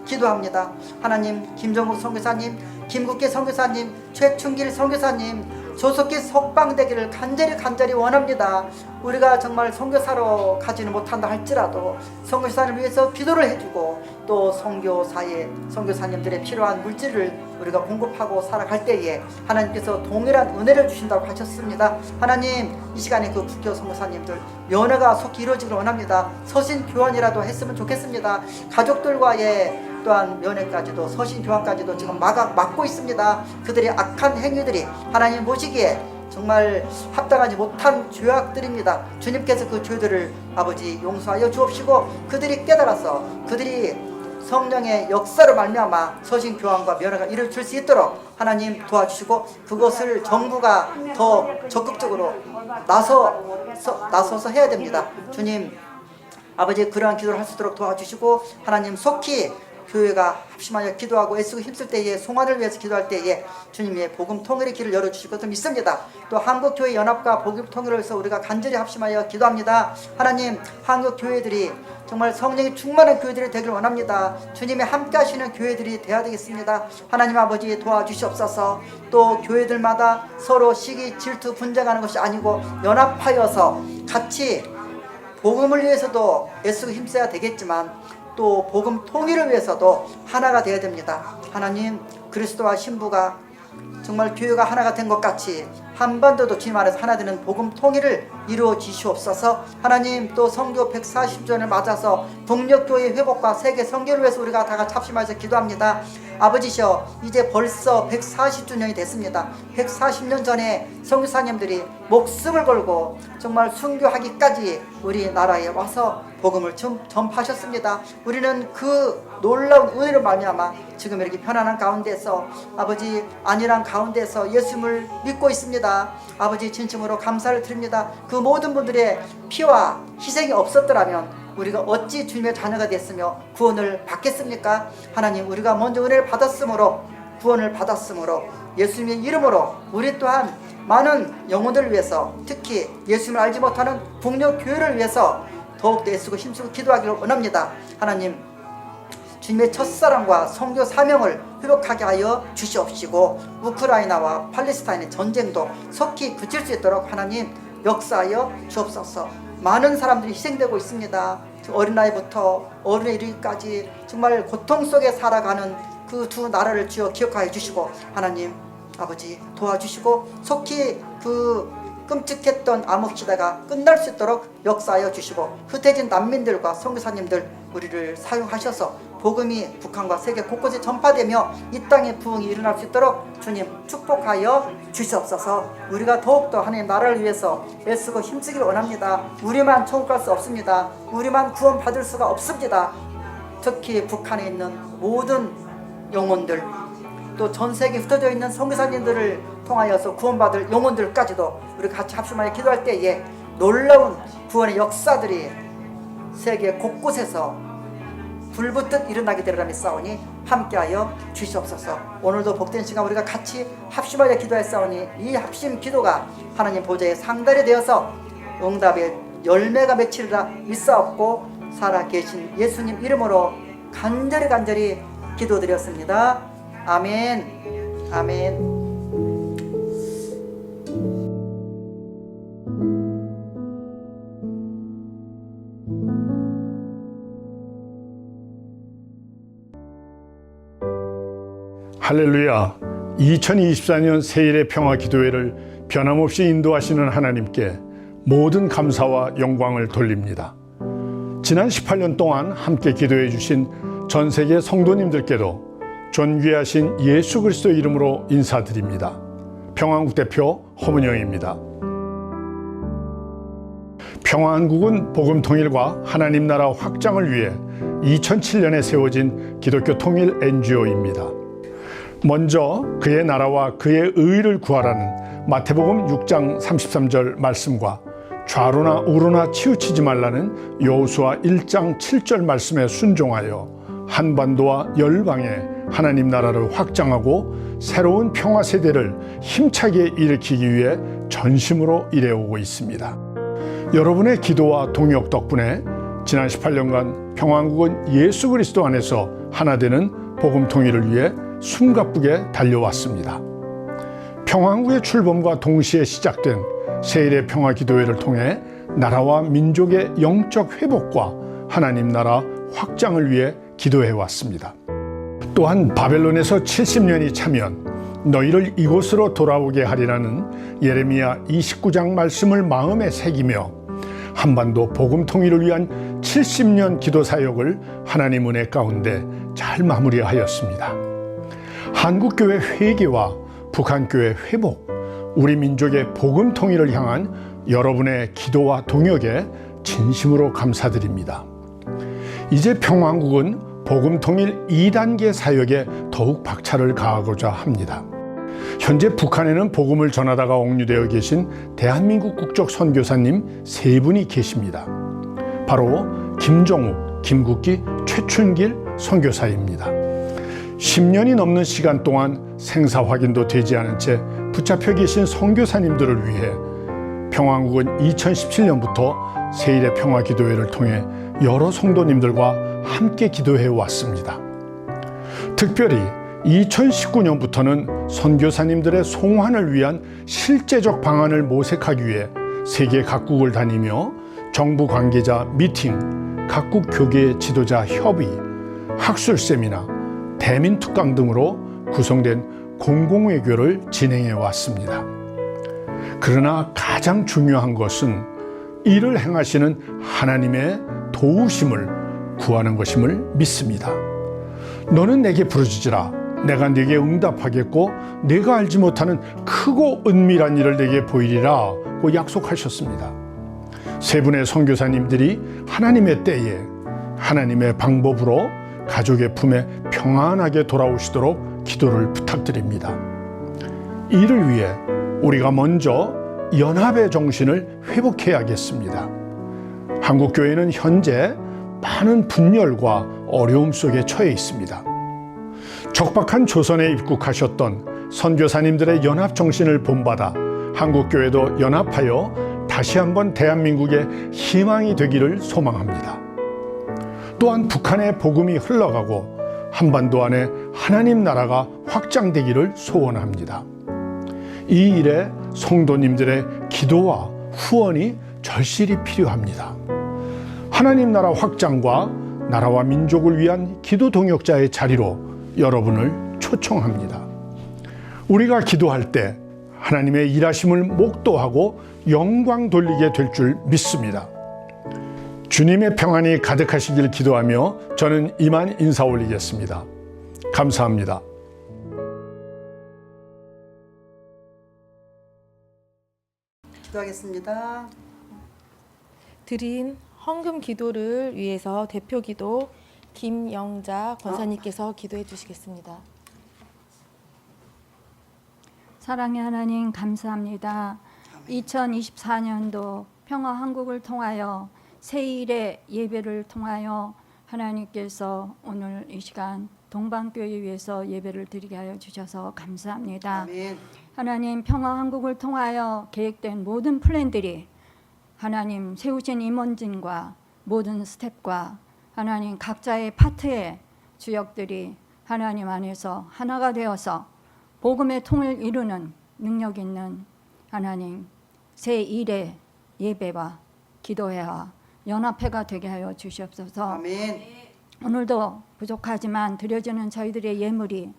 기도합니다. 하나님, 김정욱 선교사님, 김국기 선교사님, 최충길 선교사님 조속히 석방되기를 간절히 원합니다. 우리가 정말 선교사로 가지는 못한다 할지라도 선교사를 위해서 기도를 해주고 또 선교사님들의 필요한 물질을 우리가 공급하고 살아갈 때에 하나님께서 동일한 은혜를 주신다고 하셨습니다. 하나님, 이 시간에 그 북교 선교사님들 면회가 속히 이루어지기를 원합니다. 서신 교환이라도 했으면 좋겠습니다. 가족들과의 또한 면회까지도 서신 교환까지도 지금 막고 있습니다. 그들의 악한 행위들이 하나님 보시기에 정말 합당하지 못한 죄악들입니다. 주님께서 그 죄들을 아버지 용서하여 주옵시고 그들이 깨달아서 그들이 성령의 역사로 말미암아 서신 교환과 면회가 이루어질 수 있도록 하나님 도와주시고 그것을 정부가 더 적극적으로 나서서 해야 됩니다. 주님 아버지, 그러한 기도를 할 수 있도록 도와주시고 하나님 속히 교회가 합심하여 기도하고 애쓰고 힘쓸 때에 송환을 위해서 기도할 때에 주님의 복음 통일의 길을 열어주실 것을 믿습니다. 또 한국교회 연합과 복음 통일을 위해서 우리가 간절히 합심하여 기도합니다. 하나님, 한국교회들이 정말 성령이 충만한 교회들이 되길 원합니다. 주님이 함께 하시는 교회들이 되어야 되겠습니다. 하나님 아버지 도와주시옵소서. 또 교회들마다 서로 시기, 질투, 분쟁하는 것이 아니고 연합하여서 같이 복음을 위해서도 애쓰고 힘써야 되겠지만 또 복음 통일을 위해서도 하나가 되어야 됩니다. 하나님, 그리스도와 신부가 정말 교회가 하나가 된 것 같이 한반도도 주님 안에서 하나 되는 복음 통일을 이루어 주시옵소서. 하나님, 또 선교 140주년을 맞아서 북녘교회 회복과 세계 선교를 위해서 우리가 다 같이 합심해서 기도합니다. 아버지시여, 이제 벌써 140주년이 됐습니다. 140년 전에 선교사님들이 목숨을 걸고 정말 순교하기까지 우리나라에 와서 복음을 전파하셨습니다. 우리는 그 놀라운 은혜로 말미암아 지금 이렇게 편안한 가운데서 아버지 안일한 가운데서 예수님을 믿고 있습니다. 아버지 진심으로 감사를 드립니다. 그 모든 분들의 피와 희생이 없었더라면 우리가 어찌 주님의 자녀가 됐으며 구원을 받겠습니까? 하나님, 우리가 먼저 은혜를 받았으므로 구원을 받았으므로 예수님의 이름으로 우리 또한 많은 영혼들을 위해서, 특히 예수님을 알지 못하는 북녘 교회를 위해서 더욱더 애쓰고 힘쓰고 기도하기를 원합니다. 하나님, 주님의 첫사랑과 선교 사명을 회복하게 하여 주시옵시고, 우크라이나와 팔레스타인의 전쟁도 속히 그칠 수 있도록 하나님 역사하여 주옵소서. 많은 사람들이 희생되고 있습니다. 어린아이부터 어른에 이르기까지 정말 고통 속에 살아가는 그 두 나라를 주여 기억하여 주시고, 하나님 아버지 도와주시고 속히 그 끔찍했던 암흑 시대가 끝날 수 있도록 역사하여 주시고, 흩어진 난민들과 선교사님들 우리를 사용하셔서 복음이 북한과 세계 곳곳에 전파되며 이 땅에 부흥이 일어날 수 있도록 주님 축복하여 주시옵소서. 우리가 더욱더 하나님 나라를 위해서 애쓰고 힘쓰기를 원합니다. 우리만 천국 갈 수 없습니다. 우리만 구원 받을 수가 없습니다. 특히 북한에 있는 모든 영혼들, 또 전 세계에 흩어져 있는 선교사님들을 통하여서 구원받을 영혼들까지도 우리 같이 합심하여 기도할 때에 놀라운 구원의 역사들이 세계 곳곳에서 불붙듯 일어나게 되리라 믿사오니 함께하여 주시옵소서. 오늘도 복된 시간 우리가 같이 합심하여 기도했사오니 이 합심 기도가 하나님 보좌에 상달이 되어서 응답의 열매가 맺히리라 믿사옵고, 살아계신 예수님 이름으로 간절히 기도드렸습니다. 아멘. 아멘. 할렐루야. 2024년 새일의 평화 기도회를 변함없이 인도하시는 하나님께 모든 감사와 영광을 돌립니다. 지난 18년 동안 함께 기도해 주신 전 세계 성도님들께도 존귀하신 예수 그리스도 이름으로 인사드립니다. 평화한국 대표 허문영입니다. 평화한국은 복음 통일과 하나님 나라 확장을 위해 2007년에 세워진 기독교 통일 NGO입니다. 먼저 그의 나라와 그의 의를 구하라는 마태복음 6장 33절 말씀과 좌로나 우로나 치우치지 말라는 여호수아 1장 7절 말씀에 순종하여 한반도와 열방에 하나님 나라를 확장하고 새로운 평화 세대를 힘차게 일으키기 위해 전심으로 일해오고 있습니다. 여러분의 기도와 동역 덕분에 지난 18년간 평화한국은 예수 그리스도 안에서 하나 되는 복음 통일을 위해 숨가쁘게 달려왔습니다. 평화한국의 출범과 동시에 시작된 새일의 평화 기도회를 통해 나라와 민족의 영적 회복과 하나님 나라 확장을 위해 기도해왔습니다. 또한 바벨론에서 70년이 차면 너희를 이곳으로 돌아오게 하리라는 예레미야 29장 말씀을 마음에 새기며 한반도 복음 통일을 위한 70년 기도 사역을 하나님 은혜 가운데 잘 마무리하였습니다. 한국교회 회개와 북한교회 회복, 우리 민족의 복음 통일을 향한 여러분의 기도와 동역에 진심으로 감사드립니다. 이제 평화한국은 복음 통일 2단계 사역에 더욱 박차를 가하고자 합니다. 현재 북한에는 복음을 전하다가 옥류되어 계신 대한민국 국적 선교사님 3분이 계십니다. 바로 김정욱, 김국기, 최춘길 선교사입니다. 10년이 넘는 시간 동안 생사 확인도 되지 않은 채 붙잡혀 계신 선교사님들을 위해 평화한국은 2017년부터 새일의 평화 기도회를 통해 여러 성도님들과 함께 기도해 왔습니다. 특별히 2019년부터는 선교사님들의 송환을 위한 실제적 방안을 모색하기 위해 세계 각국을 다니며 정부 관계자 미팅, 각국 교계 지도자 협의, 학술 세미나, 대민 특강 등으로 구성된 공공외교를 진행해 왔습니다. 그러나 가장 중요한 것은 이를 행하시는 하나님의 도우심을 구하는 것임을 믿습니다. 너는 내게 부르짖으라. 내가 네게 응답하겠고 네가 알지 못하는 크고 은밀한 일을 네게 보이리라 고 약속하셨습니다. 세 분의 선교사님들이 하나님의 때에 하나님의 방법으로 가족의 품에 평안하게 돌아오시도록 기도를 부탁드립니다. 이를 위해 우리가 먼저 연합의 정신을 회복해야겠습니다. 한국교회는 현재 많은 분열과 어려움 속에 처해 있습니다. 적박한 조선에 입국하셨던 선교사님들의 연합 정신을 본받아 한국교회도 연합하여 다시 한번 대한민국의 희망이 되기를 소망합니다. 또한 북한의 복음이 흘러가고 한반도 안에 하나님 나라가 확장되기를 소원합니다. 이 일에 성도님들의 기도와 후원이 절실히 필요합니다. 하나님 나라 확장과 나라와 민족을 위한 기도 동역자의 자리로 여러분을 초청합니다. 우리가 기도할 때 하나님의 일하심을 목도하고 영광 돌리게 될 줄 믿습니다. 주님의 평안이 가득하시길 기도하며 저는 이만 인사 올리겠습니다. 감사합니다. 기도하겠습니다. 드린 헌금 기도를 위해서 대표 기도 김영자 권사님께서 기도해 주시겠습니다. 사랑의 하나님 감사합니다. 2024년도 평화 한국을 통하여 새일의 예배를 통하여 하나님께서 오늘 이 시간 동방교회 위해서 예배를 드리게 하여 주셔서 감사합니다. 아멘. 하나님 평화 한국을 통하여 계획된 모든 플랜들이 하나님 세우신 임원진과 모든 스텝과 하나님 각자의 파트의 주역들이 하나님 안에서 하나가 되어서 복음의 통을 이루는 능력 있는 하나님 새1의 예배와 기도회와 연합회가 되게 하여 주시옵소서. 아멘. 오늘도 부족하지만 드려지는 저희들의 예물이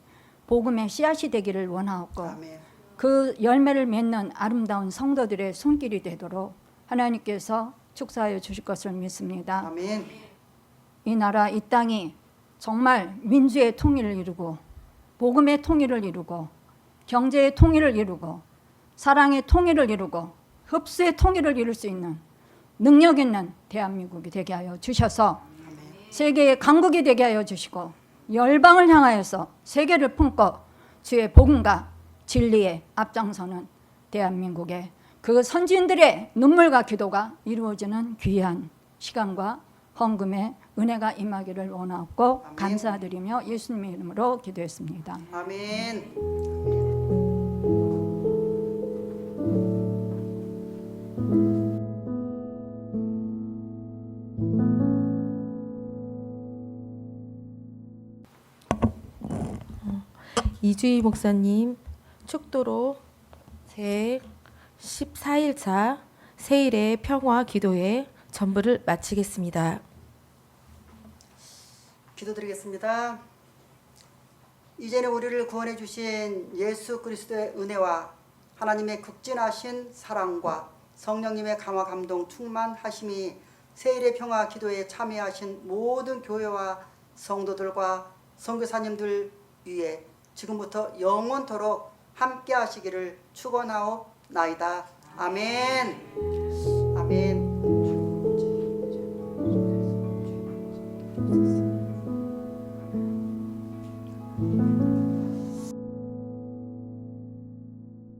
복음의 씨앗이 되기를 원하옵고 아멘. 그 열매를 맺는 아름다운 성도들의 손길이 되도록 하나님께서 축사하여 주실 것을 믿습니다. 아멘. 이 나라 이 땅이 정말 민주의 통일을 이루고 복음의 통일을 이루고 경제의 통일을 이루고 사랑의 통일을 이루고 흡수의 통일을 이룰 수 있는 능력 있는 대한민국이 되게 하여 주셔서 세계의 강국이 되게 하여 주시고 열방을 향하여서 세계를 품고 주의 복음과 진리에 앞장서는 대한민국의 그 선진들의 눈물과 기도가 이루어지는 귀한 시간과 헌금의 은혜가 임하기를 원하고 아멘. 감사드리며 예수님의 이름으로 기도했습니다. 아멘. 이주희 목사님 축도로 제 14일차 새일의 평화 기도회 전부를 마치겠습니다. 기도드리겠습니다. 이제는 우리를 구원해 주신 예수 그리스도의 은혜와 하나님의 극진하신 사랑과 성령님의 감화 감동 충만하심이 새일의 평화 기도에 참여하신 모든 교회와 성도들과 선교사님들 위에 지금부터 영원토록 함께 하시기를 축원하옵나이다. 아멘. 아멘.